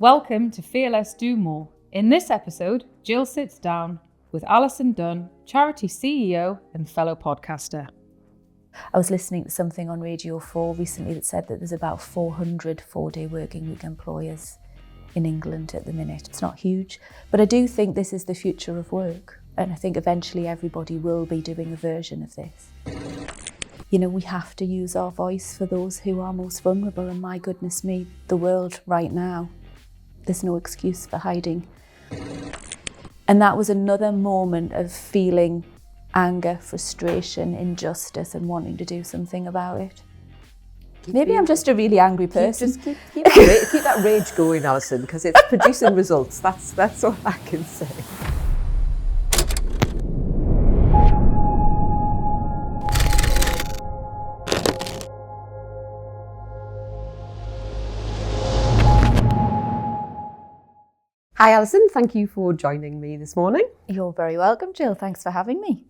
Welcome to Fear Less, Do More. In this episode, Gill sits down with Alison Dunn, charity CEO and fellow podcaster. I was listening to something on Radio 4 recently that said that there's about 400 four-day working week employers in England at the minute. It's not huge, but I do think this is the future of work. And I think eventually everybody will be doing a version of this. You know, we have to use our voice for those who are most vulnerable. And my goodness me, the world right now, there's no excuse for hiding. And that was another moment of feeling anger, frustration, injustice, and wanting to do something about it. Maybe I'm just a really angry person. Keep that rage going, Alison, because it's producing results. That's all I can say. Hi, Alison. Thank you for joining me this morning. You're very welcome, Gill. Thanks for having me.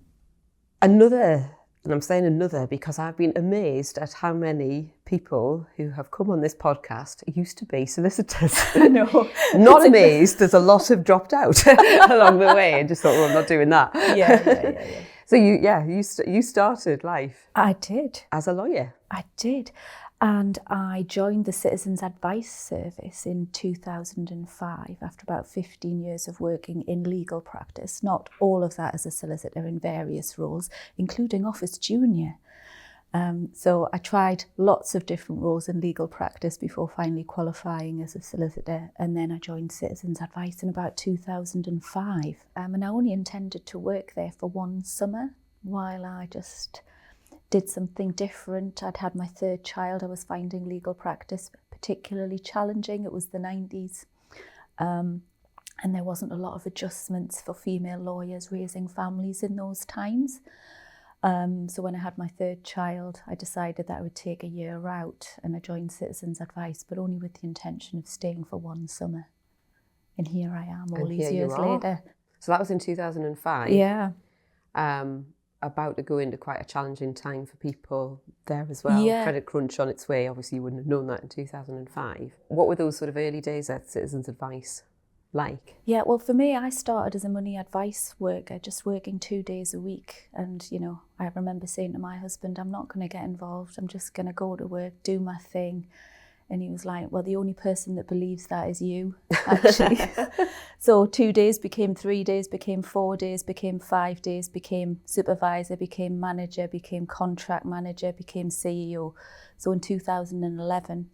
And I'm saying another because I've been amazed at how many people who have come on this podcast used to be solicitors. No. Not amazed, there's a lot have dropped out along the way and just thought, well, I'm not doing that. Yeah. So you started life. I did. As a lawyer. I did. And I joined the Citizens Advice Service in 2005 after about 15 years of working in legal practice, not all of that as a solicitor in various roles, including office junior. So I tried lots of different roles in legal practice before finally qualifying as a solicitor. And then I joined Citizens Advice in about 2005. And I only intended to work there for one summer while I just did something different. I'd had my third child. I was finding legal practice particularly challenging. It was the 90s. And there wasn't a lot of adjustments for female lawyers raising families in those times. So when I had my third child, I decided that I would take a year out and I joined Citizens Advice, but only with the intention of staying for one summer. And here I am all these years later. So that was in 2005. Yeah. About to go into quite a challenging time for people there as well. Yeah. Credit crunch on its way. Obviously, you wouldn't have known that in 2005. What were those sort of early days at Citizens Advice like? Yeah, well, for me, I started as a money advice worker, just working 2 days a week. And, you know, I remember saying to my husband, I'm not going to get involved. I'm just going to go to work, do my thing. And he was like, well, the only person that believes that is you, actually. So 2 days became 3 days, became 4 days, became 5 days, became supervisor, became manager, became contract manager, became CEO. So in 2011,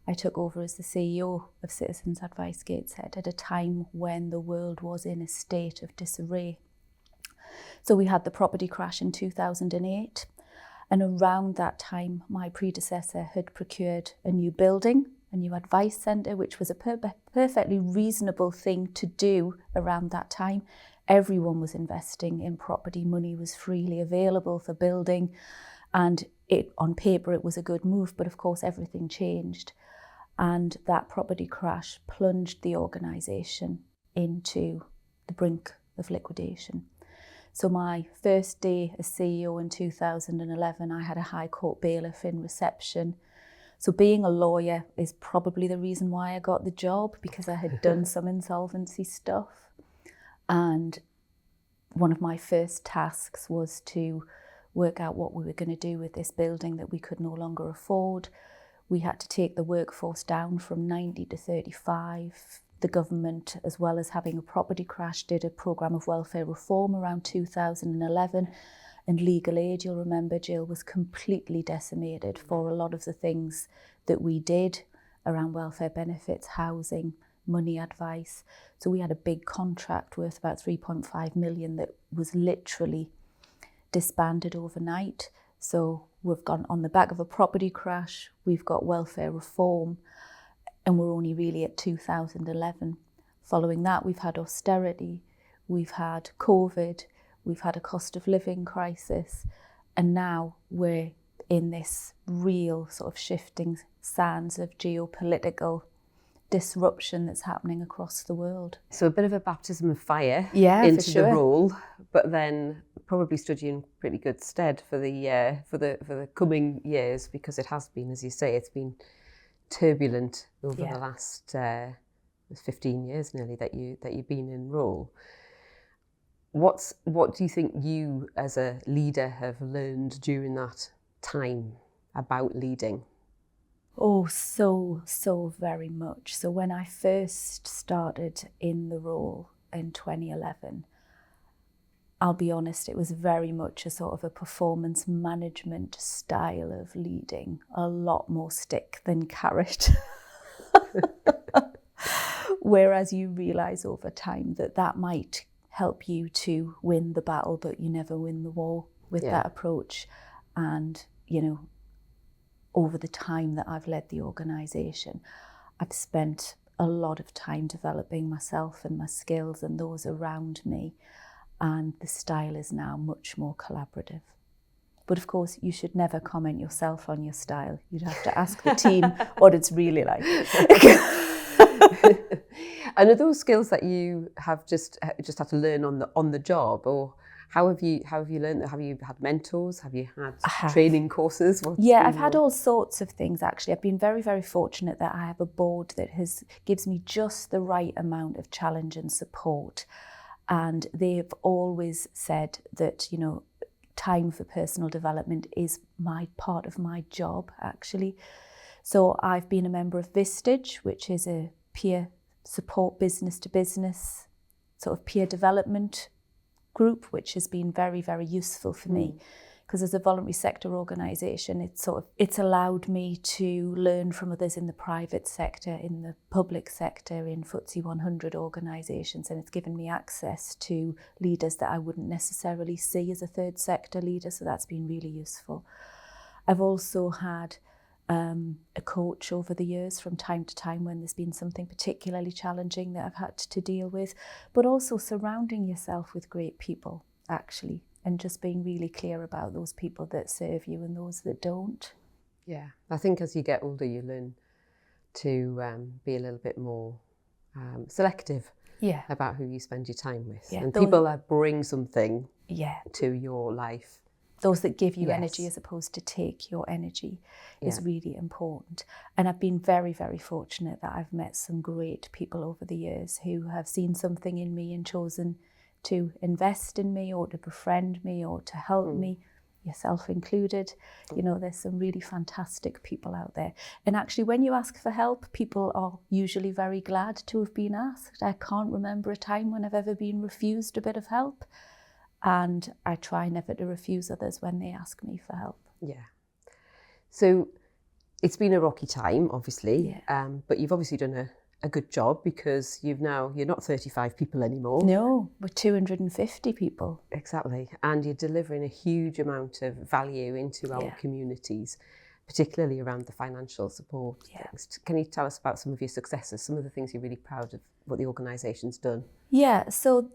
I took over as the CEO of Citizens Advice Gateshead at a time when the world was in a state of disarray. So we had the property crash in 2008. And around that time, my predecessor had procured a new building, a new advice centre, which was a perfectly reasonable thing to do around that time. Everyone was investing in property. Money was freely available for building. And on paper, it was a good move. But of course, everything changed. And that property crash plunged the organisation into the brink of liquidation. So my first day as CEO in 2011, I had a High Court bailiff in reception. So being a lawyer is probably the reason why I got the job, because I had done some insolvency stuff. And one of my first tasks was to work out what we were going to do with this building that we could no longer afford. We had to take the workforce down from 90 to 35. The government, as well as having a property crash, did a programme of welfare reform around 2011. And legal aid, you'll remember, Gill, was completely decimated for a lot of the things that we did around welfare benefits, housing, money advice. So we had a big contract worth about 3.5 million that was literally disbanded overnight. So we've gone on the back of a property crash, we've got welfare reform, and we're only really at 2011. Following that, we've had austerity, we've had COVID, we've had a cost of living crisis, and now we're in this real sort of shifting sands of geopolitical disruption that's happening across the world. So a bit of a baptism of fire into the role, but then probably stood you in pretty good stead for the coming years, because it has been, as you say, it's been turbulent over the last it's 15 years nearly that you've been in role. What do you think you as a leader have learned during that time about leading? Oh, so very much. So when I first started in the role in 2011, I'll be honest, it was very much a sort of a performance management style of leading, a lot more stick than carrot. Whereas you realise over time that might help you to win the battle, but you never win the war with that approach. And, you know, over the time that I've led the organisation, I've spent a lot of time developing myself and my skills and those around me. And the style is now much more collaborative. But of course, you should never comment yourself on your style. You'd have to ask the team what it's really like. And are those skills that you have just had to learn on the job, or how have you learned that? Have you had mentors? Have you had training courses? I've had all sorts of things actually. I've been very, very fortunate that I have a board that gives me just the right amount of challenge and support. And they've always said that, you know, time for personal development is part of my job, actually. So I've been a member of Vistage, which is a peer support business to business sort of peer development group, which has been very, very useful for me. Because as a voluntary sector organisation, it's allowed me to learn from others in the private sector, in the public sector, in FTSE 100 organisations, and it's given me access to leaders that I wouldn't necessarily see as a third sector leader, so that's been really useful. I've also had a coach over the years from time to time when there's been something particularly challenging that I've had to deal with, but also surrounding yourself with great people, actually. And just being really clear about those people that serve you and those that don't. Yeah, I think as you get older, you learn to be a little bit more selective about who you spend your time with. And people that bring something to your life. Those that give you energy as opposed to take your energy is really important. And I've been very, very fortunate that I've met some great people over the years who have seen something in me and chosen to invest in me or to befriend me or to help me, yourself included. You know, there's some really fantastic people out there. And actually, when you ask for help, people are usually very glad to have been asked. I can't remember a time when I've ever been refused a bit of help. And I try never to refuse others when they ask me for help. Yeah. So it's been a rocky time, obviously, but you've obviously done a good job because you're not 35 people anymore. No, we're 250 people. Exactly. And you're delivering a huge amount of value into our communities, particularly around the financial support things. Can you tell us about some of your successes, some of the things you're really proud of, what the organisation's done? Yeah, so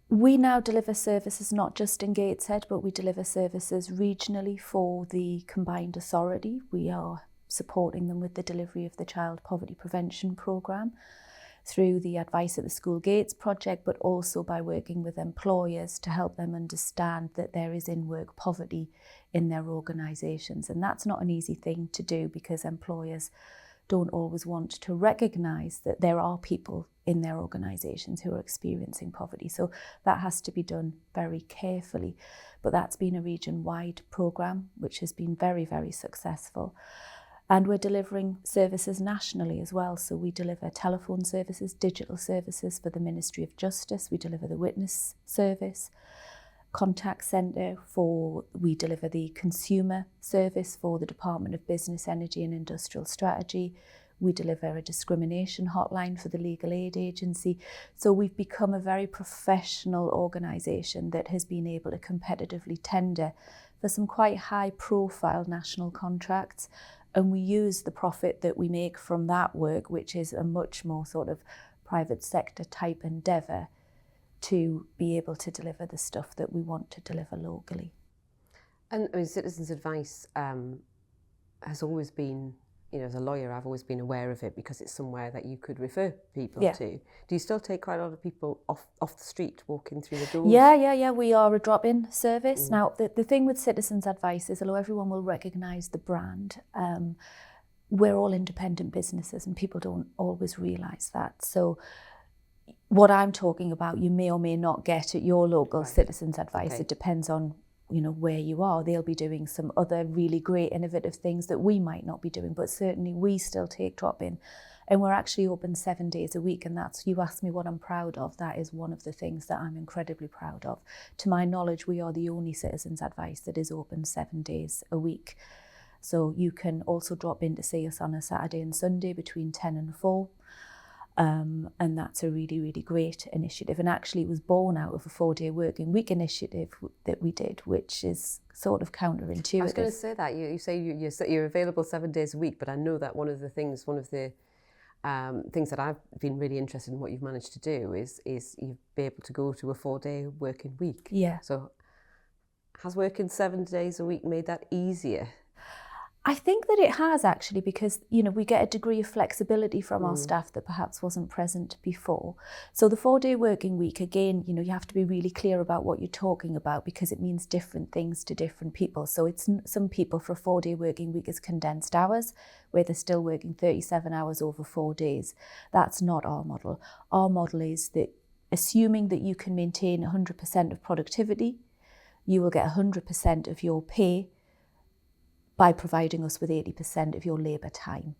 we now deliver services not just in Gateshead, but we deliver services regionally for the combined authority. We are supporting them with the delivery of the Child Poverty Prevention Programme through the Advice at the School Gates project, but also by working with employers to help them understand that there is in-work poverty in their organisations. And that's not an easy thing to do because employers don't always want to recognise that there are people in their organisations who are experiencing poverty. So that has to be done very carefully. But that's been a region-wide programme, which has been very, very successful. And we're delivering services nationally as well. So we deliver telephone services, digital services for the Ministry of Justice. We deliver the witness service, contact centre we deliver the consumer service for the Department of Business, Energy and Industrial Strategy. We deliver a discrimination hotline for the Legal Aid Agency. So we've become a very professional organisation that has been able to competitively tender for some quite high profile national contracts. And we use the profit that we make from that work, which is a much more sort of private sector type endeavour, to be able to deliver the stuff that we want to deliver locally. And I mean, Citizens Advice has always been, you know, as a lawyer, I've always been aware of it because it's somewhere that you could refer people to. Do you still take quite a lot of people off the street walking through the doors? Yeah. We are a drop-in service. Now, the thing with Citizens Advice is, although everyone will recognise the brand, we're all independent businesses and people don't always realise that. So what I'm talking about, you may or may not get at your local Citizens Advice. Okay. It depends on, where you are. They'll be doing some other really great innovative things that we might not be doing, but certainly we still take drop-in. And we're actually open 7 days a week. And that's, you asked me what I'm proud of. That is one of the things that I'm incredibly proud of. To my knowledge, we are the only Citizens Advice that is open 7 days a week. So you can also drop in to see us on a Saturday and Sunday between 10 and 4. And that's a really, really great initiative. And actually it was born out of a 4-day working week initiative that we did, which is sort of counterintuitive. I was going to say that. You say you're available 7 days a week, but I know that one of the things that I've been really interested in what you've managed to do is you've been able to go to a 4-day working week. Yeah. So has working 7 days a week made that easier? I think that it has actually, because, we get a degree of flexibility from our staff that perhaps wasn't present before. So the 4-day working week, again, you have to be really clear about what you're talking about because it means different things to different people. So it's some people for a 4-day working week is condensed hours, where they're still working 37 hours over 4 days. That's not our model. Our model is that assuming that you can maintain 100% of productivity, you will get 100% of your pay by providing us with 80% of your labour time.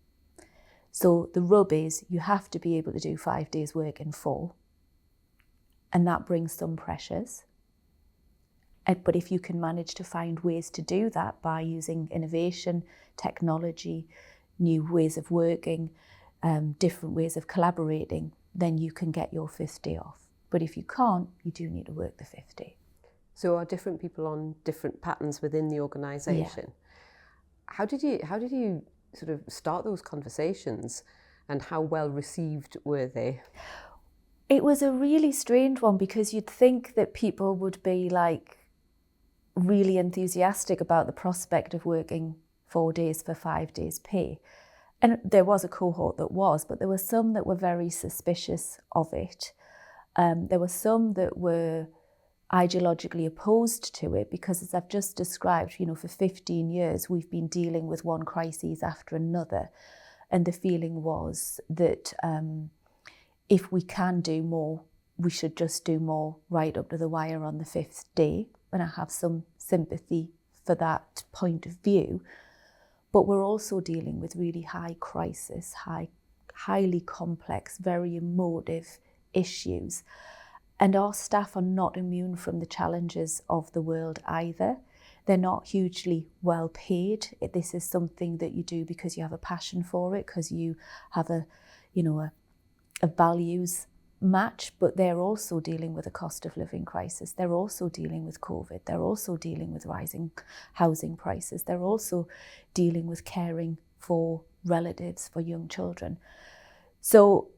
So the rub is you have to be able to do 5 days work in 4, and that brings some pressures. But if you can manage to find ways to do that by using innovation, technology, new ways of working, different ways of collaborating, then you can get your 5th day off. But if you can't, you do need to work the 5th day. So are different people on different patterns within the organisation? Yeah. How did you sort of start those conversations, and how well received were they? It was a really strange one, because you'd think that people would be like really enthusiastic about the prospect of working 4 days for 5 days pay. And there was a cohort that was, but there were some that were very suspicious of it. There were some that were ideologically opposed to it, because as I've just described, for 15 years we've been dealing with one crisis after another, and the feeling was that if we can do more, we should just do more right up to the wire on the 5th day. And I have some sympathy for that point of view, but we're also dealing with really high crisis, highly complex, very emotive issues. And our staff are not immune from the challenges of the world either. They're not hugely well paid. This is something that you do because you have a passion for it, because you have a values match, but they're also dealing with a cost of living crisis. They're also dealing with COVID. They're also dealing with rising housing prices. They're also dealing with caring for relatives, for young children. So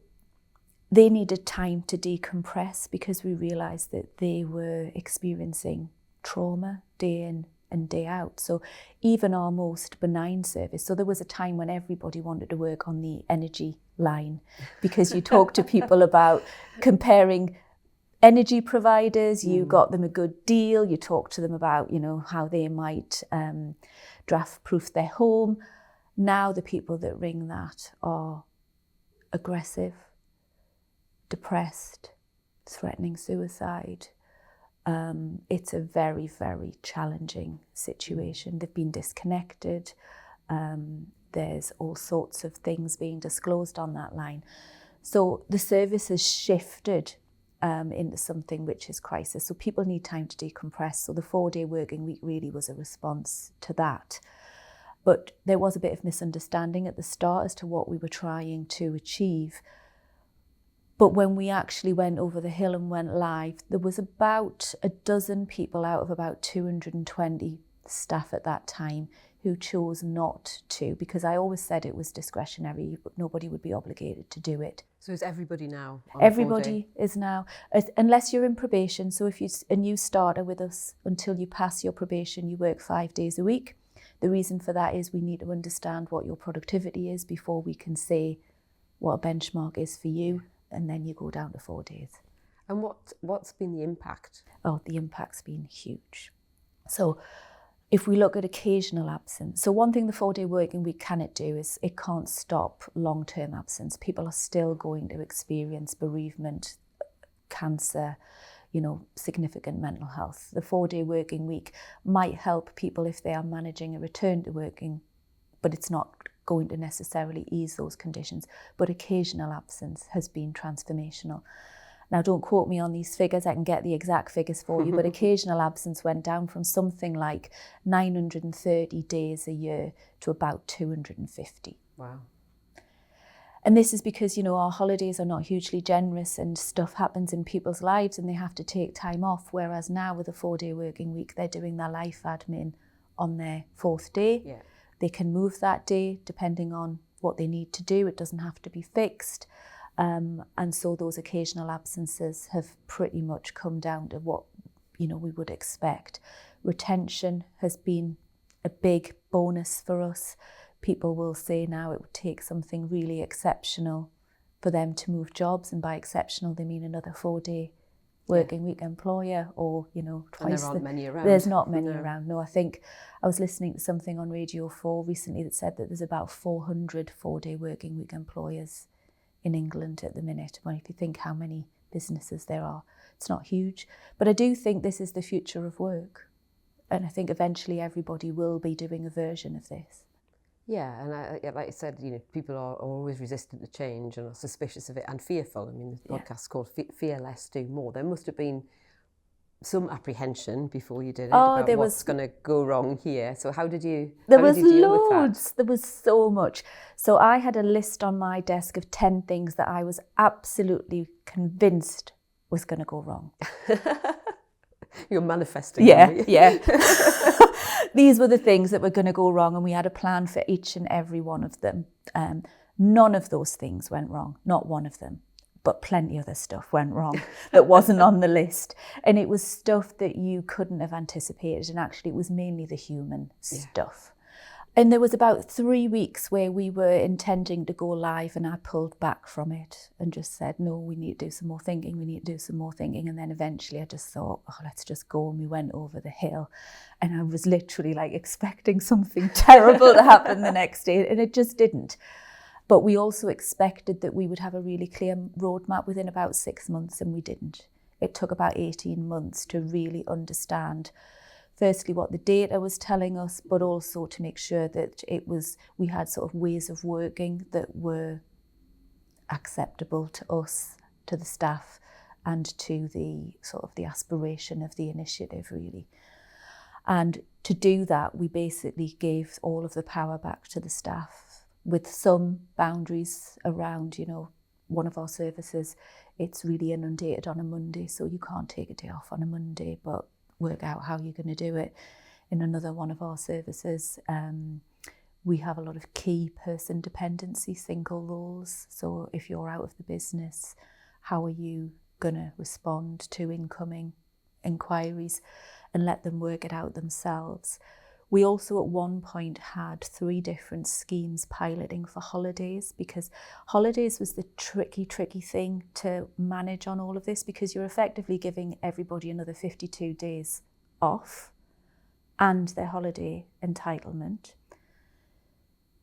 they needed time to decompress, because we realised that they were experiencing trauma day in and day out. So even our most benign service, so there was a time when everybody wanted to work on the energy line, because you talk to people about comparing energy providers, you got them a good deal, you talk to them about, how they might draft-proof their home. Now the people that ring that are aggressive, depressed, threatening suicide. It's a very, very challenging situation. They've been disconnected. There's all sorts of things being disclosed on that line. So the service has shifted into something which is crisis. So people need time to decompress. So the 4-day working week really was a response to that. But there was a bit of misunderstanding at the start as to what we were trying to achieve. But when we actually went over the hill and went live, there was about a dozen people out of about 220 staff at that time who chose not to, because I always said it was discretionary, but nobody would be obligated to do it. So is everybody now on Everybody is now, unless you're in probation. So if you're a new starter with us, until you pass your probation, you work 5 days a week. The reason for that is we need to understand what your productivity is before we can say what a benchmark is for you. And then you go down to 4 days. And what's been the impact? Oh, the impact's been huge. So if we look at occasional absence, so one thing the 4-day working week cannot do is it can't stop long-term absence. People are still going to experience bereavement, cancer, significant mental health. The 4-day working week might help people if they are managing a return to working, but it's not going to necessarily ease those conditions. But occasional absence has been transformational. Now, don't quote me on these figures, I can get the exact figures for you, but occasional absence went down from something like 930 days a year to about 250. Wow. And this is because, our holidays are not hugely generous and stuff happens in people's lives and they have to take time off. Whereas now with a 4-day working week, they're doing their life admin on their 4th day. Yeah. They can move that day depending on what they need to do. It doesn't have to be fixed. And so those occasional absences have pretty much come down to what, we would expect. Retention has been a big bonus for us. People will say now it would take something really exceptional for them to move jobs. And by exceptional, they mean another 4-day working week employer or, twice. And there aren't many around. There's not many around. No, I think I was listening to something on Radio 4 recently that said that there's about 400 4-day working week employers in England at the minute. Well, if you think how many businesses there are, it's not huge. But I do think this is the future of work. And I think eventually everybody will be doing a version of this. Yeah, and like I said, people are always resistant to change and are suspicious of it and fearful. I mean, the podcast's called Fear Less, Do More. There must have been some apprehension before you did it about what's going to go wrong here. So how did you deal with that? There was so much. So I had a list on my desk of 10 things that I was absolutely convinced was going to go wrong. You're manifesting. Yeah. These were the things that were going to go wrong, and we had a plan for each and every one of them. None of those things went wrong, not one of them. But plenty of other stuff went wrong that wasn't on the list. And it was stuff that you couldn't have anticipated. And actually, it was mainly the human stuff. And there was about 3 weeks where we were intending to go live and I pulled back from it and just said, no, we need to do some more thinking. And then eventually I just thought, let's just go. And we went over the hill. And I was literally expecting something terrible to happen the next day. And it just didn't. But we also expected that we would have a really clear roadmap within about 6 months, and we didn't. It took about 18 months to really understand, firstly, what the data was telling us, but also to make sure that we had sort of ways of working that were acceptable to us, to the staff, and to the sort of the aspiration of the initiative, really. And to do that, we basically gave all of the power back to the staff, with some boundaries around, one of our services, it's really inundated on a Monday, so you can't take a day off on a Monday, but work out how you're going to do it. In another one of our services, we have a lot of key person dependency, single roles. So if you're out of the business, how are you going to respond to incoming inquiries and let them work it out themselves? We also at one point had 3 different schemes piloting for holidays, because holidays was the tricky thing to manage on all of this, because you're effectively giving everybody another 52 days off and their holiday entitlement.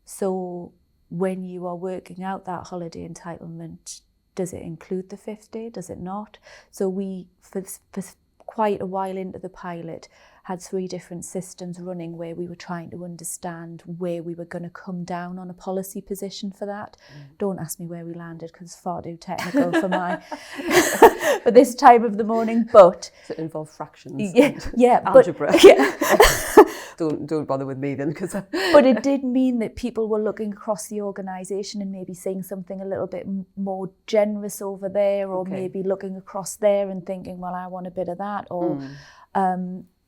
So when you are working out that holiday entitlement, does it include the 5th day? Does it not? So we, for quite a while into the pilot, had 3 different systems running where we were trying to understand where we were going to come down on a policy position for that. Don't ask me where we landed, because it's far too technical for for this time of the morning. But does it involve fractions? Yeah, algebra. But, yeah. Don't bother with me then, because. But it did mean that people were looking across the organisation and maybe seeing something a little bit more generous over there, or maybe looking across there and thinking, well, I want a bit of that, or.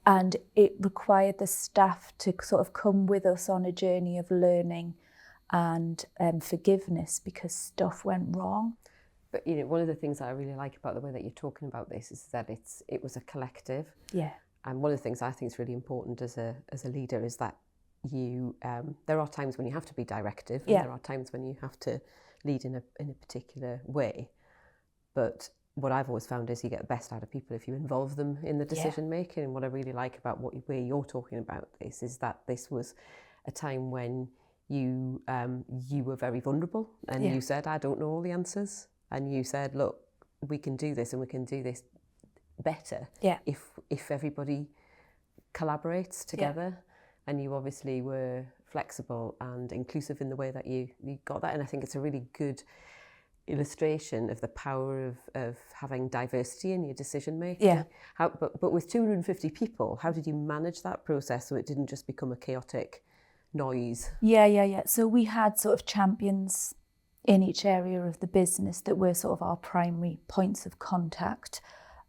And it required the staff to sort of come with us on a journey of learning and forgiveness, because stuff went wrong. But one of the things that I really like about the way that you're talking about this is that it was a collective. Yeah. And one of the things I think is really important as a leader is that you there are times when you have to be directive, and there are times when you have to lead in a particular way. But what I've always found is you get the best out of people if you involve them in the decision making. And what I really like about where you're talking about this is that this was a time when you were very vulnerable, and you said, I don't know all the answers, and you said, look, we can do this, and we can do this better if everybody collaborates together. And you obviously were flexible and inclusive in the way that you got that. And I think it's a really good illustration of the power of having diversity in your decision making. But with 250 people, how did you manage that process so it didn't just become a chaotic noise? So we had sort of champions in each area of the business that were sort of our primary points of contact.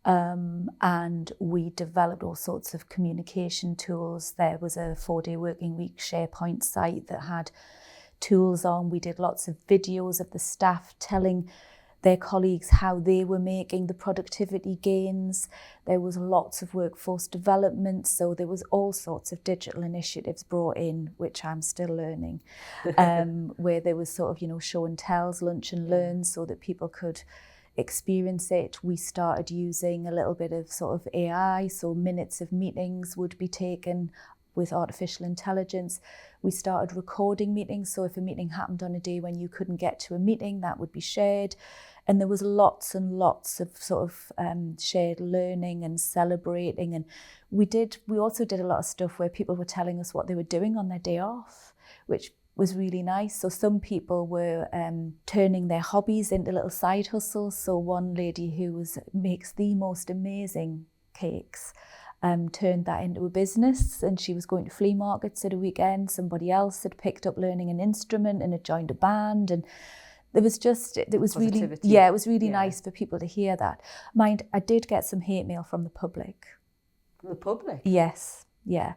And we developed all sorts of communication tools. There was a 4-day working week SharePoint site that had tools on. We did lots of videos of the staff telling their colleagues how they were making the productivity gains. There was lots of workforce development, so there was all sorts of digital initiatives brought in, which I'm still learning, where there was sort of, show and tells, lunch and learns, so that people could experience it. We started using a little bit of sort of AI, so minutes of meetings would be taken with artificial intelligence. We started recording meetings, so if a meeting happened on a day when you couldn't get to a meeting, that would be shared. And there was lots and lots of sort of shared learning and celebrating. And we also did a lot of stuff where people were telling us what they were doing on their day off, which was really nice. So some people were turning their hobbies into little side hustles. So one lady who makes the most amazing cakes turned that into a business, and she was going to flea markets at a weekend. Somebody else had picked up learning an instrument and had joined a band, and it was Positivity. really nice for people to hear that. Mind, I did get some hate mail from the public. From the public? Yes, yeah.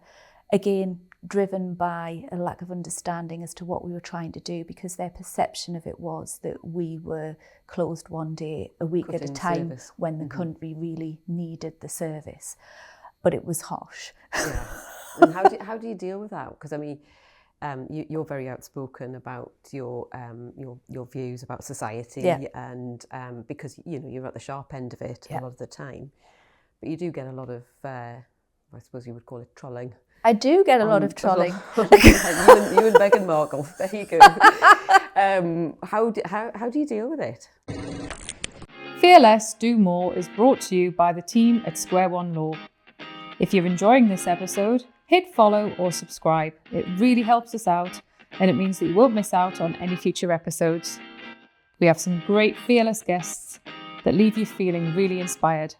Again, driven by a lack of understanding as to what we were trying to do, because their perception of it was that we were closed one day a week at a time when the country really needed the service. But it was harsh. Yeah. And how do you deal with that? Because I mean, you're very outspoken about your views about society, and because you're at the sharp end of it a lot of the time, but you do get a lot of I suppose you would call it trolling. I do get a lot of trolling. you and Meghan Markle. There you go. How do you deal with it? Fear Less, Do More is brought to you by the team at Square One Law. If you're enjoying this episode, hit follow or subscribe. It really helps us out, and it means that you won't miss out on any future episodes. We have some great fearless guests that leave you feeling really inspired.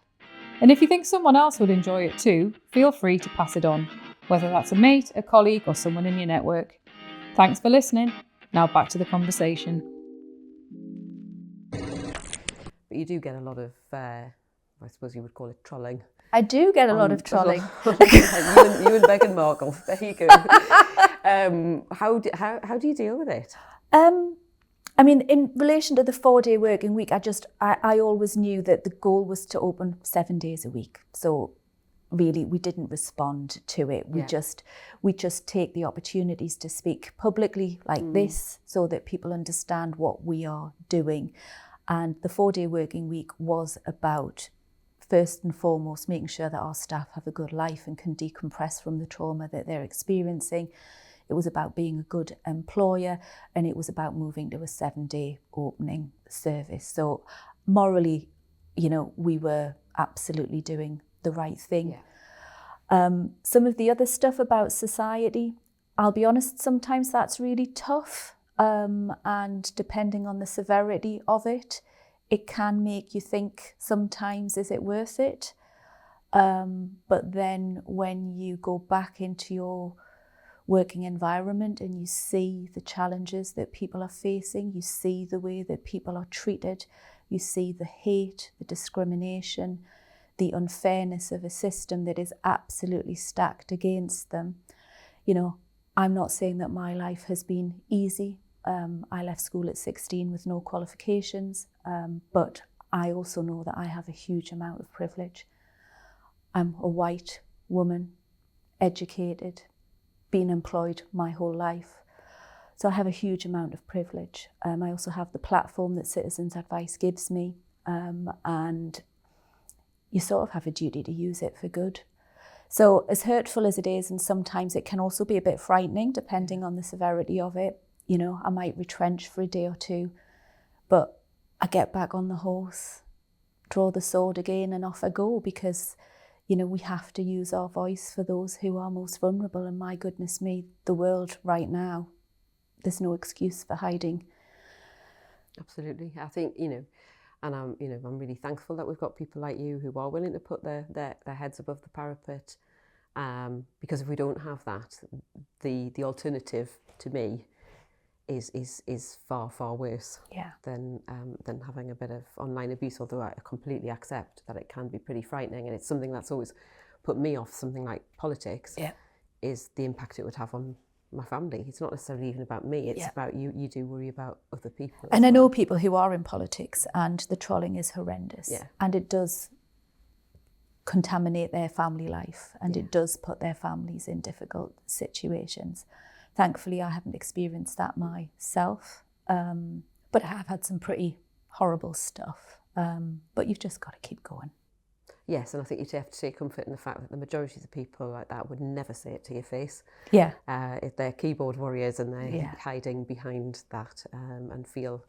And if you think someone else would enjoy it too, feel free to pass it on, whether that's a mate, a colleague, or someone in your network. Thanks for listening. Now back to the conversation. But you do get a lot of, I suppose you would call it trolling. I do get a lot of trolling. you and Meghan Markle. There you go. How do you deal with it? I mean, in relation to the 4-day working week, I always knew that the goal was to open 7 days a week. So really, we didn't respond to it. We just take the opportunities to speak publicly like this, so that people understand what we are doing. And the 4-day working week was about, first and foremost, making sure that our staff have a good life and can decompress from the trauma that they're experiencing. It was about being a good employer, and it was about moving to a 7-day opening service. So morally, we were absolutely doing the right thing. Some of the other stuff about society, I'll be honest, sometimes that's really tough. And depending on the severity of it, it can make you think sometimes, is it worth it? But then when you go back into your working environment and you see the challenges that people are facing, you see the way that people are treated, you see the hate, the discrimination, the unfairness of a system that is absolutely stacked against them. I'm not saying that my life has been easy. I left school at 16 with no qualifications, but I also know that I have a huge amount of privilege. I'm a white woman, educated, been employed my whole life. So I have a huge amount of privilege. I also have the platform that Citizens Advice gives me. and you sort of have a duty to use it for good. So as hurtful as it is, and sometimes it can also be a bit frightening depending on the severity of it, you know, I might retrench for a day or two, but I get back on the horse, draw the sword again, and off I go, because, you know, we have to use our voice for those who are most vulnerable. And my goodness me, the world right now, there's no excuse for hiding. Absolutely. I think, you know, and I'm really thankful that we've got people like you who are willing to put their heads above the parapet. Because if we don't have that, the alternative to me is far, far worse than having a bit of online abuse, although I completely accept that it can be pretty frightening. And it's something that's always put me off something like politics, is the impact it would have on my family. It's not necessarily even about me, it's about you. You do worry about other people. And I know people who are in politics, and the trolling is horrendous. And it does contaminate their family life, and it does put their families in difficult situations. Thankfully, I haven't experienced that myself, but I have had some pretty horrible stuff. But you've just got to keep going. Yes, and I think you have to take comfort in the fact that the majority of the people like that would never say it to your face. If they're keyboard warriors and they're hiding behind that, and feel,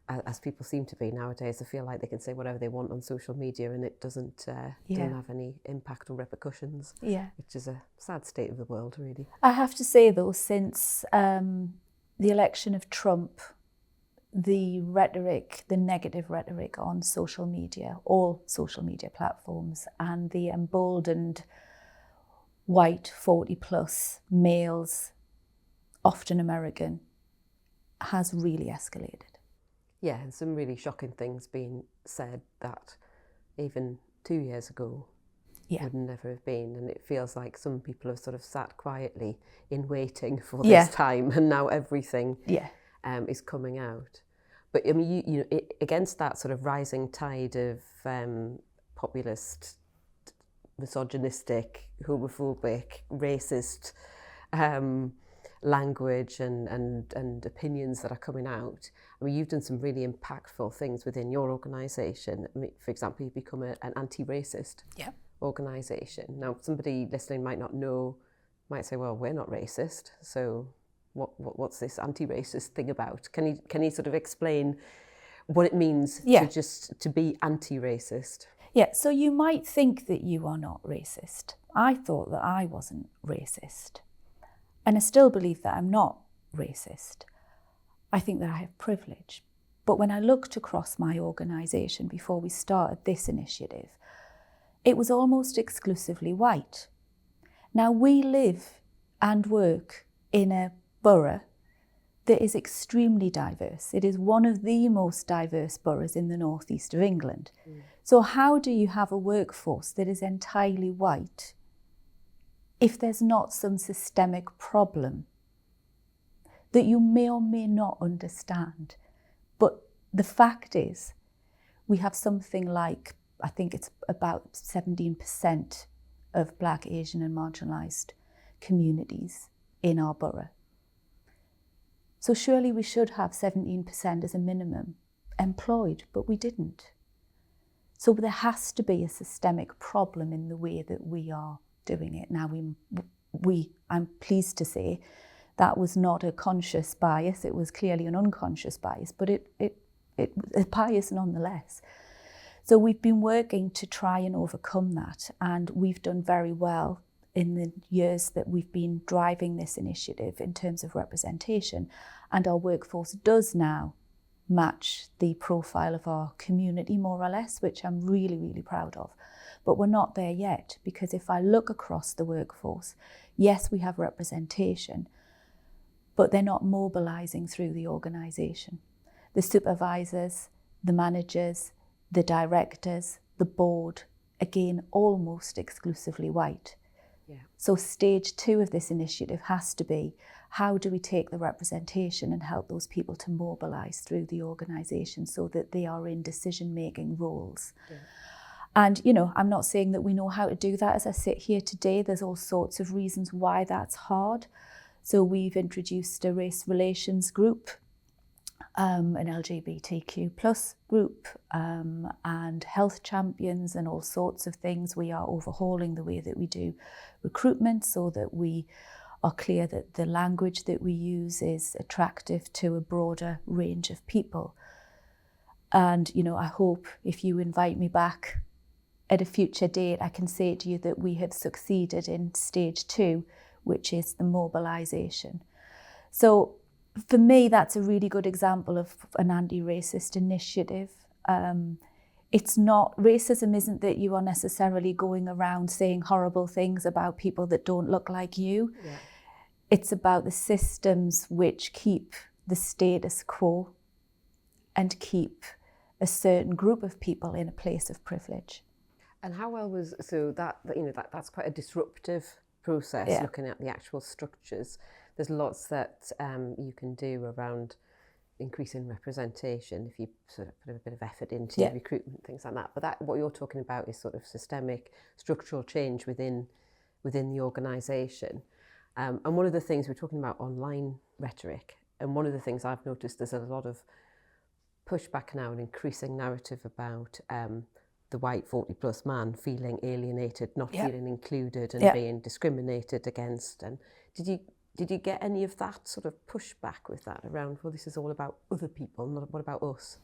as people seem to be nowadays, they feel like they can say whatever they want on social media and it doesn't have any impact or repercussions, which is a sad state of the world, really. I have to say, though, since the election of Trump, the rhetoric, the negative rhetoric on social media, all social media platforms, and the emboldened white 40-plus males, often American, has really escalated. Yeah, and some really shocking things being said that even 2 years ago would never have been. And it feels like some people have sort of sat quietly in waiting for this time, and now everything is coming out. But I mean, you know, against that sort of rising tide of populist, misogynistic, homophobic, racist language and opinions that are coming out. I mean, you've done some really impactful things within your organisation. I mean, for example, you've become an anti-racist organisation. Now, somebody listening might not know, might say, well, we're not racist, so what's this anti-racist thing about? Can you sort of explain what it means to be anti-racist? Yeah, so you might think that you are not racist. I thought that I wasn't racist. And I still believe that I'm not racist. I think that I have privilege. But when I looked across my organisation before we started this initiative, it was almost exclusively white. Now, we live and work in a borough that is extremely diverse. It is one of the most diverse boroughs in the northeast of England. So how do you have a workforce that is entirely white if there's not some systemic problem that you may or may not understand? But the fact is, we have something like, I think it's about 17% of Black, Asian and marginalised communities in our borough. So surely we should have 17% as a minimum employed, but we didn't. So there has to be a systemic problem in the way that we are doing it. Now, I'm pleased to say that was not a conscious bias. It was clearly an unconscious bias, but it a bias nonetheless. So we've been working to try and overcome that, and we've done very well in the years that we've been driving this initiative in terms of representation, and our workforce does now match the profile of our community more or less, which I'm really, really proud of. But we're not there yet, because if I look across the workforce, yes, we have representation, but they're not mobilising through the organisation. The supervisors, the managers, the directors, the board, again, almost exclusively white. So stage 2 of this initiative has to be, how do we take the representation and help those people to mobilise through the organisation so that they are in decision-making roles? And, you know, I'm not saying that we know how to do that as I sit here today. There's all sorts of reasons why that's hard. So we've introduced a race relations group an LGBTQ plus group, and health champions and all sorts of things. We are overhauling the way that we do recruitment so that we are clear that the language that we use is attractive to a broader range of people. And, you know, I hope if you invite me back at a future date, I can say to you that we have succeeded in stage 2, which is the mobilisation. So for me, that's a really good example of an anti-racist initiative. It's not, racism isn't that you are necessarily going around saying horrible things about people that don't look like you. Yeah. It's about the systems which keep the status quo and keep a certain group of people in a place of privilege. And how well was, so that, you know, that's quite a disruptive process, yeah, looking at the actual structures. There's lots that you can do around increasing representation if you sort of put a bit of effort into, yeah, recruitment, things like that. But that, what you're talking about is sort of systemic structural change within the organisation. And one of the things, we're talking about online rhetoric, and one of the things I've noticed, there's a lot of pushback now, an increasing narrative about the white 40-plus man feeling alienated, not, yep, feeling included, and, yep, being discriminated against. And did you get any of that sort of pushback with that around, well, this is all about other people, not what about us?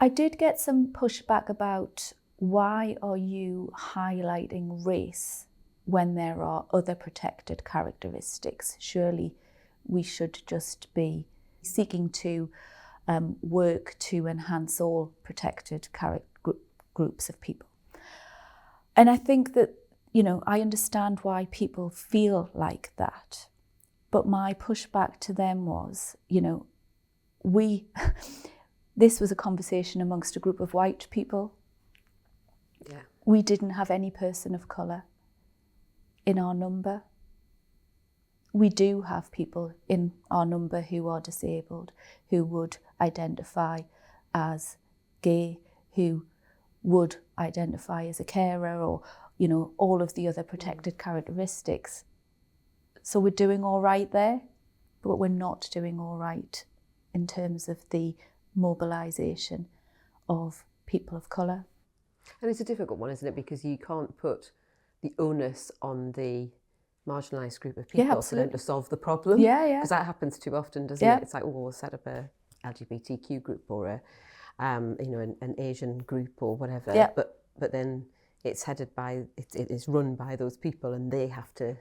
I did get some pushback about, why are you highlighting race when there are other protected characteristics? Surely we should just be seeking to work to enhance all protected groups of people. And I think that, you know, I understand why people feel like that. But my pushback to them was, you know, this was a conversation amongst a group of white people. Yeah. We didn't have any person of colour in our number. We do have people in our number who are disabled, who would identify as gay, who would identify as a carer, or, you know, all of the other protected characteristics. So we're doing all right there, but we're not doing all right in terms of the mobilisation of people of colour. And it's a difficult one, isn't it? Because you can't put the onus on the marginalised group of people, yeah, for them to solve the problem. Yeah, yeah. Because that happens too often, doesn't, yeah, it? It's like, oh, we'll set up a LGBTQ group or a, you know, an Asian group or whatever. Yeah. But then it's headed by, it is run by those people, and they have to,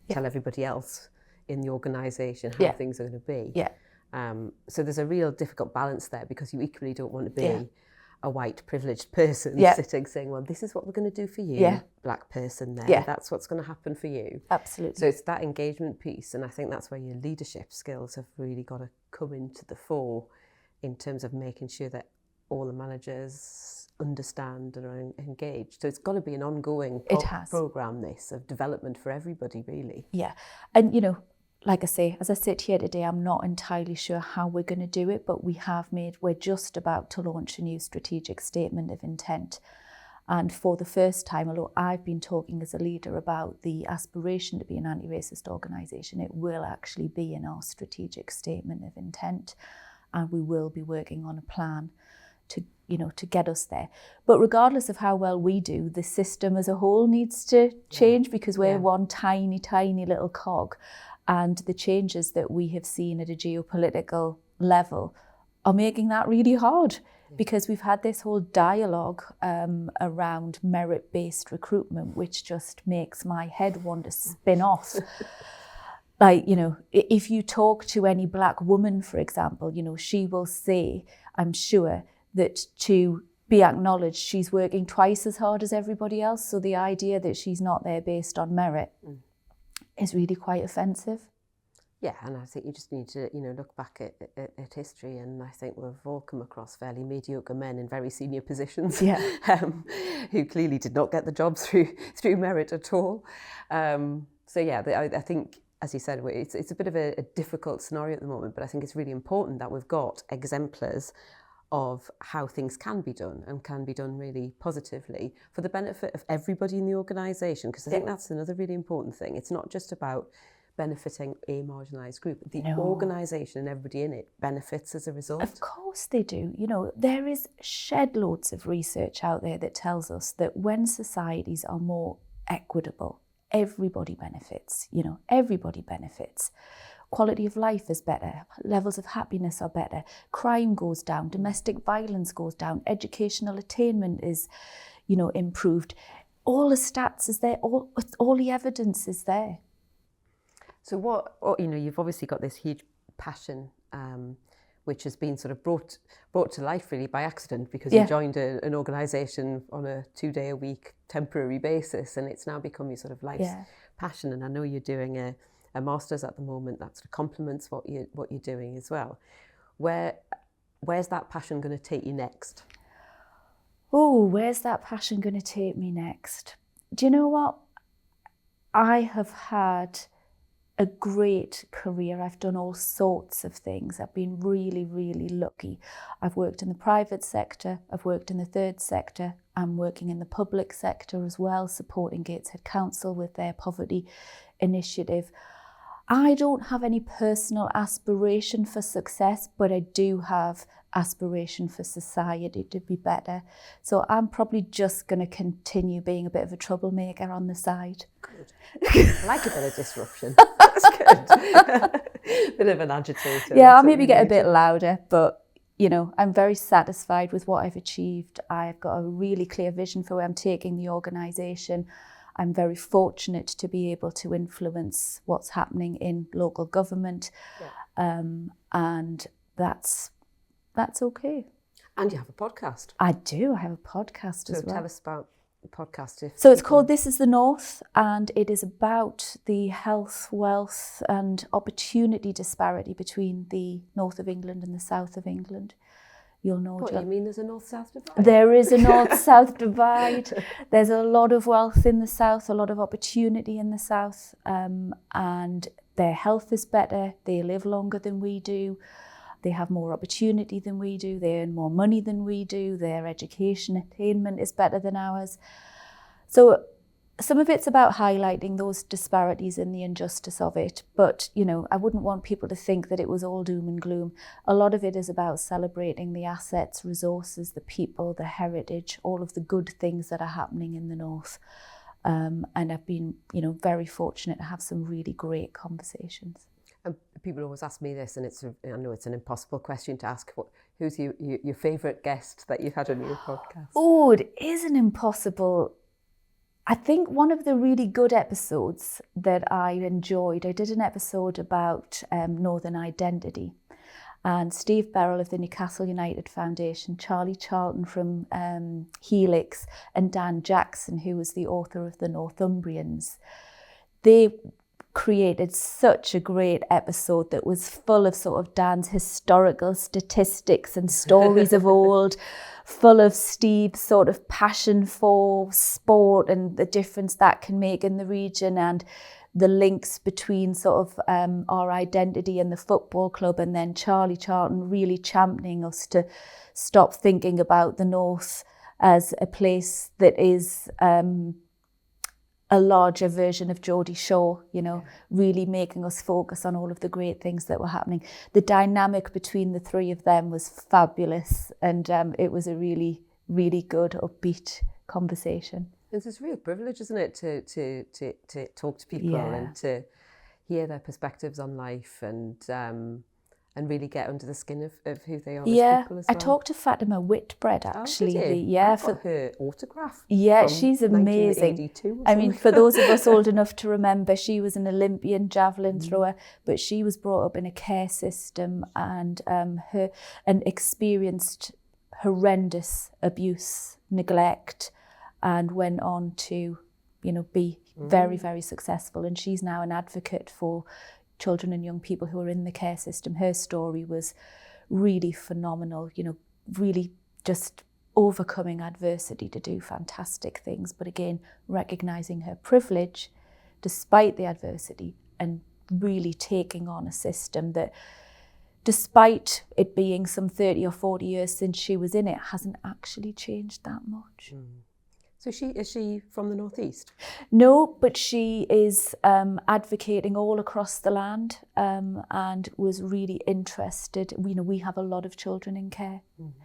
yeah, tell everybody else in the organisation how, yeah, things are going to be. Yeah. So there's a real difficult balance there, because you equally don't want to be, yeah, a white privileged person, yeah, sitting saying, well, this is what we're going to do for you, yeah, black person there, yeah, that's what's going to happen for you. Absolutely. So it's that engagement piece, and I think that's where your leadership skills have really got to come into the fore, in terms of making sure that all the managers understand and are engaged. So it's got to be an ongoing programme, this, of development for everybody, really. Yeah. And, you know, like I say, as I sit here today, I'm not entirely sure how we're going to do it, but we're just about to launch a new strategic statement of intent. And for the first time, although I've been talking as a leader about the aspiration to be an anti-racist organisation, it will actually be in our strategic statement of intent. And we will be working on a plan to, you know, to get us there. But regardless of how well we do, the system as a whole needs to change, because we're, yeah, one tiny, tiny little cog. And the changes that we have seen at a geopolitical level are making that really hard, because we've had this whole dialogue around merit-based recruitment, which just makes my head want to spin off. Like, you know, if you talk to any black woman, for example, you know, she will say, I'm sure, that to be acknowledged, she's working twice as hard as everybody else. So the idea that she's not there based on merit is really quite offensive. Yeah, and I think you just need to, you know, look back at history, and I think we've all come across fairly mediocre men in very senior positions, yeah, who clearly did not get the job through merit at all. So yeah, I think, as you said, it's a bit of a difficult scenario at the moment, but I think it's really important that we've got exemplars of how things can be done, and can be done really positively for the benefit of everybody in the organisation, because I think that's another really important thing. It's not just about benefiting a marginalised group. The organisation and everybody in it benefits as a result. Of course they do. You know, there is shed loads of research out there that tells us that when societies are more equitable, everybody benefits. You know, everybody benefits. Quality of life is better, levels of happiness are better, crime goes down, domestic violence goes down, educational attainment is, you know, improved. All the stats is there, all the evidence is there. So what, you know, you've obviously got this huge passion, which has been sort of brought to life really by accident, because you joined an organisation on a 2-day-a-week temporary basis, and it's now become your sort of life's passion. And I know you're doing a master's at the moment that sort of complements what you're doing as well. Where's that passion going to take you next? Oh, where's that passion going to take me next? Do you know what? I have had a great career. I've done all sorts of things. I've been really, really lucky. I've worked in the private sector. I've worked in the third sector. I'm working in the public sector as well, supporting Gateshead Council with their poverty initiative. I don't have any personal aspiration for success, but I do have aspiration for society to be better. So I'm probably just going to continue being a bit of a troublemaker on the side. Good. I like a bit of disruption. That's good. Bit of an agitator. Yeah, I'll maybe get a bit louder, but you know, I'm very satisfied with what I've achieved. I've got a really clear vision for where I'm taking the organisation. I'm very fortunate to be able to influence what's happening in local government, and that's okay. And you have a podcast. I do. I have a podcast as well. So tell us about the podcast. So it's called This is the North, and it is about the health, wealth and opportunity disparity between the north of England and the south of England. You'll know. What, you mean there's a north-south divide? There is a north-south divide. There's a lot of wealth in the south, a lot of opportunity in the south, and their health is better. They live longer than we do. They have more opportunity than we do. They earn more money than we do. Their education attainment is better than ours. So some of it's about highlighting those disparities and the injustice of it. But, you know, I wouldn't want people to think that it was all doom and gloom. A lot of it is about celebrating the assets, resources, the people, the heritage, all of the good things that are happening in the north. And I've been, you know, very fortunate to have some really great conversations. And people always ask me this, and I know it's an impossible question to ask. Who's your favourite guest that you've had on your podcast? Oh, it is an impossible. I think one of the really good episodes that I enjoyed, I did an episode about Northern identity. And Steve Beryl of the Newcastle United Foundation, Charlie Charlton from Helix, and Dan Jackson, who was the author of The Northumbrians, they created such a great episode that was full of sort of Dan's historical statistics and stories of old, full of Steve's sort of passion for sport and the difference that can make in the region, and the links between sort of our identity and the football club, and then Charlie Charlton really championing us to stop thinking about the North as a place that is a larger version of Geordie Shore, you know, really making us focus on all of the great things that were happening. The dynamic between the three of them was fabulous, and it was a really, really good, upbeat conversation. It's a real privilege, isn't it, to talk to people and to hear their perspectives on life and really get under the skin of who they are as people as well. I talked to Fatima Whitbread actually. For her autograph. Yeah, she's amazing. I mean, for those of us old enough to remember, she was an Olympian javelin thrower, but she was brought up in a care system and experienced horrendous abuse, neglect, and went on to, you know, be very, very successful. And she's now an advocate for children and young people who are in the care system. Her story was really phenomenal, you know, really just overcoming adversity to do fantastic things. But again, recognising her privilege despite the adversity and really taking on a system that, despite it being some 30 or 40 years since she was in it, hasn't actually changed that much. So is she from the northeast? No, but she is advocating all across the land and was really interested. We have a lot of children in care. Mm-hmm.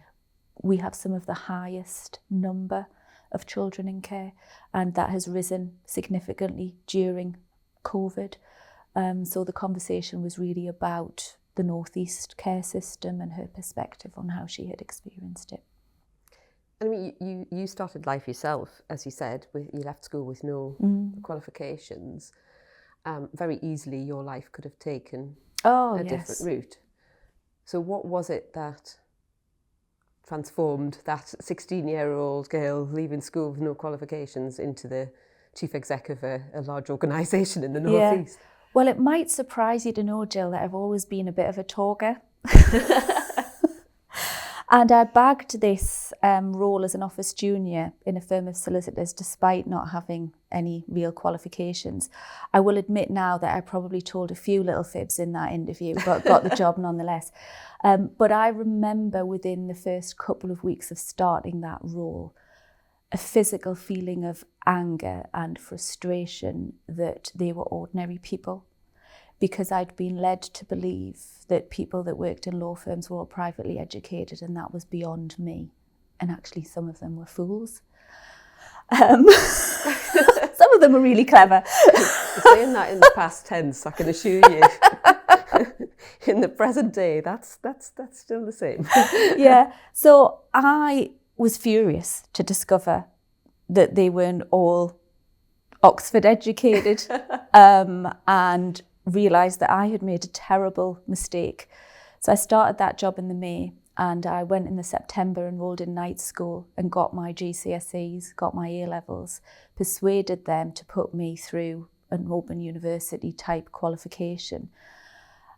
We have some of the highest number of children in care, and that has risen significantly during COVID. So the conversation was really about the northeast care system and her perspective on how she had experienced it. I mean, you started life yourself, as you said, you left school with no qualifications. Very easily, your life could have taken a different route. So what was it that transformed that 16-year-old girl leaving school with no qualifications into the chief exec of a large organisation in the northeast? Well, it might surprise you to know, Gill, that I've always been a bit of a talker. And I bagged this role as an office junior in a firm of solicitors despite not having any real qualifications. I will admit now that I probably told a few little fibs in that interview, but got the job nonetheless. But I remember within the first couple of weeks of starting that role, a physical feeling of anger and frustration that they were ordinary people, because I'd been led to believe that people that worked in law firms were all privately educated, and that was beyond me. And actually some of them were fools. Some of them were really clever. You're saying that in the past tense, I can assure you. In the present day, that's still the same. Yeah, so I was furious to discover that they weren't all Oxford educated and realised that I had made a terrible mistake. So I started that job in the May, and I went in the September, enrolled in night school and got my GCSEs, got my A-levels, persuaded them to put me through an open university type qualification.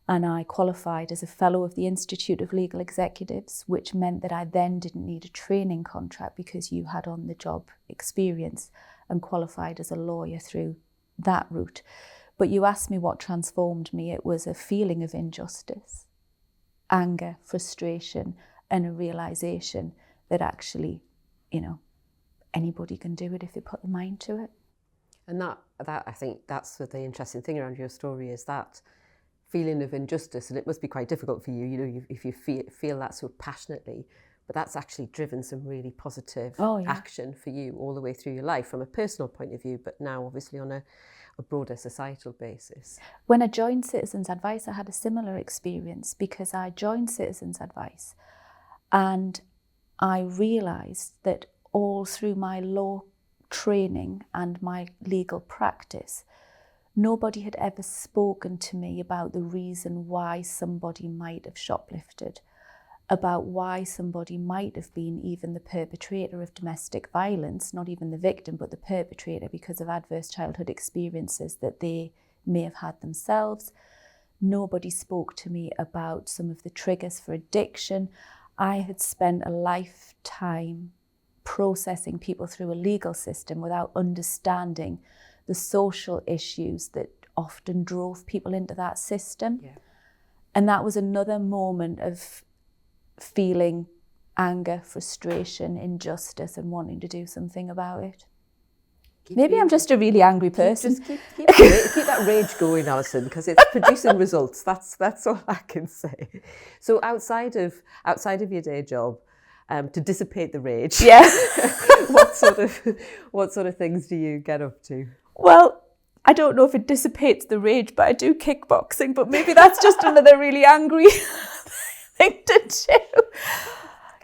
And I qualified as a fellow of the Institute of Legal Executives, which meant that I then didn't need a training contract because you had on the job experience, and qualified as a lawyer through that route. But you asked me what transformed me. It was a feeling of injustice, anger, frustration, and a realisation that actually, anybody can do it if they put their mind to it. And that I think that's the interesting thing around your story, is that feeling of injustice, and it must be quite difficult for you, if you feel that so passionately, but that's actually driven some really positive action for you all the way through your life from a personal point of view, but now obviously on a broader societal basis. When I joined Citizens Advice, I had a similar experience, because I joined Citizens Advice and I realised that all through my law training and my legal practice, nobody had ever spoken to me about the reason why somebody might have shoplifted, about why somebody might have been even the perpetrator of domestic violence, not even the victim, but the perpetrator because of adverse childhood experiences that they may have had themselves. Nobody spoke to me about some of the triggers for addiction. I had spent a lifetime processing people through a legal system without understanding the social issues that often drove people into that system. Yeah. And that was another moment of feeling anger, frustration, injustice, and wanting to do something about it. Maybe I'm just a really angry person. Keep that rage going, Alison, because it's producing results. That's all I can say. So outside of your day job, to dissipate the rage, what sort of things do you get up to? Well, I don't know if it dissipates the rage, but I do kickboxing. But maybe that's just another really angry thing to do.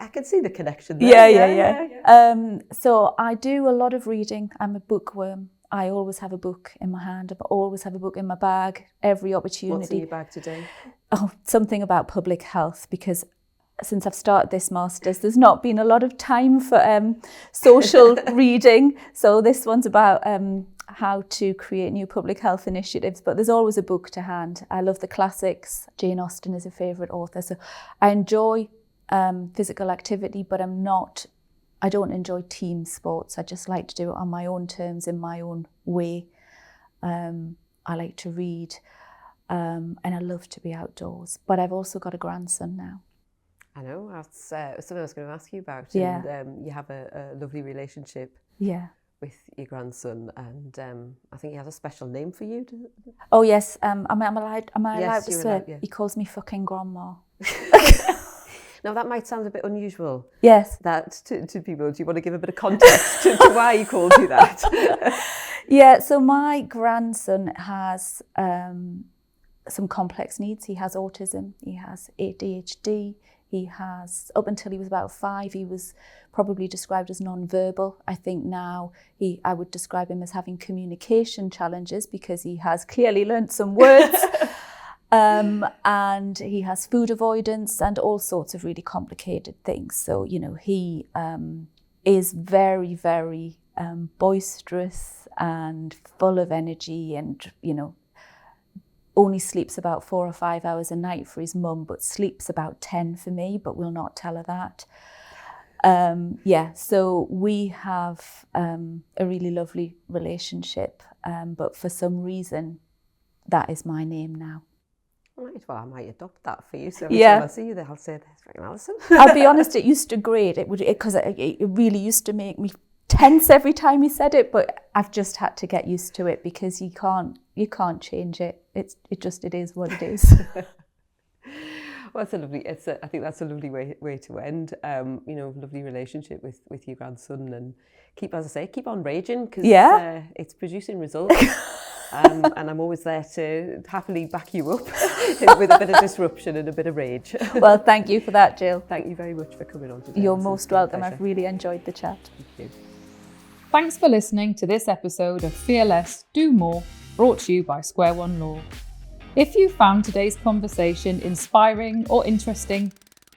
I can see the connection there. Yeah. So I do a lot of reading. I'm a bookworm. I always have a book in my hand. I always have a book in my bag, every opportunity. What's in your bag today? Oh, something about public health, because since I've started this master's, there's not been a lot of time for social reading. So this one's about how to create new public health initiatives, but there's always a book to hand. I love the classics. Jane Austen is a favourite author. So I enjoy physical activity, but I don't enjoy team sports. I just like to do it on my own terms, in my own way. I like to read and I love to be outdoors, but I've also got a grandson now. I know, that's something I was going to ask you about. Yeah. And you have a lovely relationship with your grandson, and I think he has a special name for you. Oh yes, am I allowed to swear? Yeah. He calls me fucking grandma. Now that might sound a bit unusual. Yes. That to people. Do you want to give a bit of context to why he called you that? Yeah, so my grandson has some complex needs. He has autism, he has ADHD, he has, up until he was about 5, he was probably described as non-verbal. I think now I would describe him as having communication challenges because he has clearly learnt some words. And he has food avoidance and all sorts of really complicated things. So, he is very, very boisterous and full of energy, and, only sleeps about 4 or 5 hours a night for his mum, but sleeps about 10 for me, but will not tell her that. So we have a really lovely relationship, but for some reason, that is my name now. Right, well, I might adopt that for you. So Yeah. every time I see you there, I'll say, "There's fucking Alison." I'll be honest, it used to grate. Because it really used to make me tense every time he said it. But I've just had to get used to it because you can't change it. It is what it is. Well, I think that's a lovely way to end. Lovely relationship with your grandson, and keep on raging, because it's producing results. And I'm always there to happily back you up with a bit of disruption and a bit of rage. Well, thank you for that, Jill. Thank you very much for coming on today. You're most welcome. I've really enjoyed the chat. Thank you. Thanks for listening to this episode of Fear Less, Do More, brought to you by Square One Law. If you found today's conversation inspiring or interesting,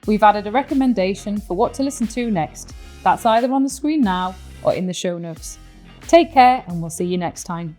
we've added a recommendation for what to listen to next. That's either on the screen now or in the show notes. Take care, and we'll see you next time.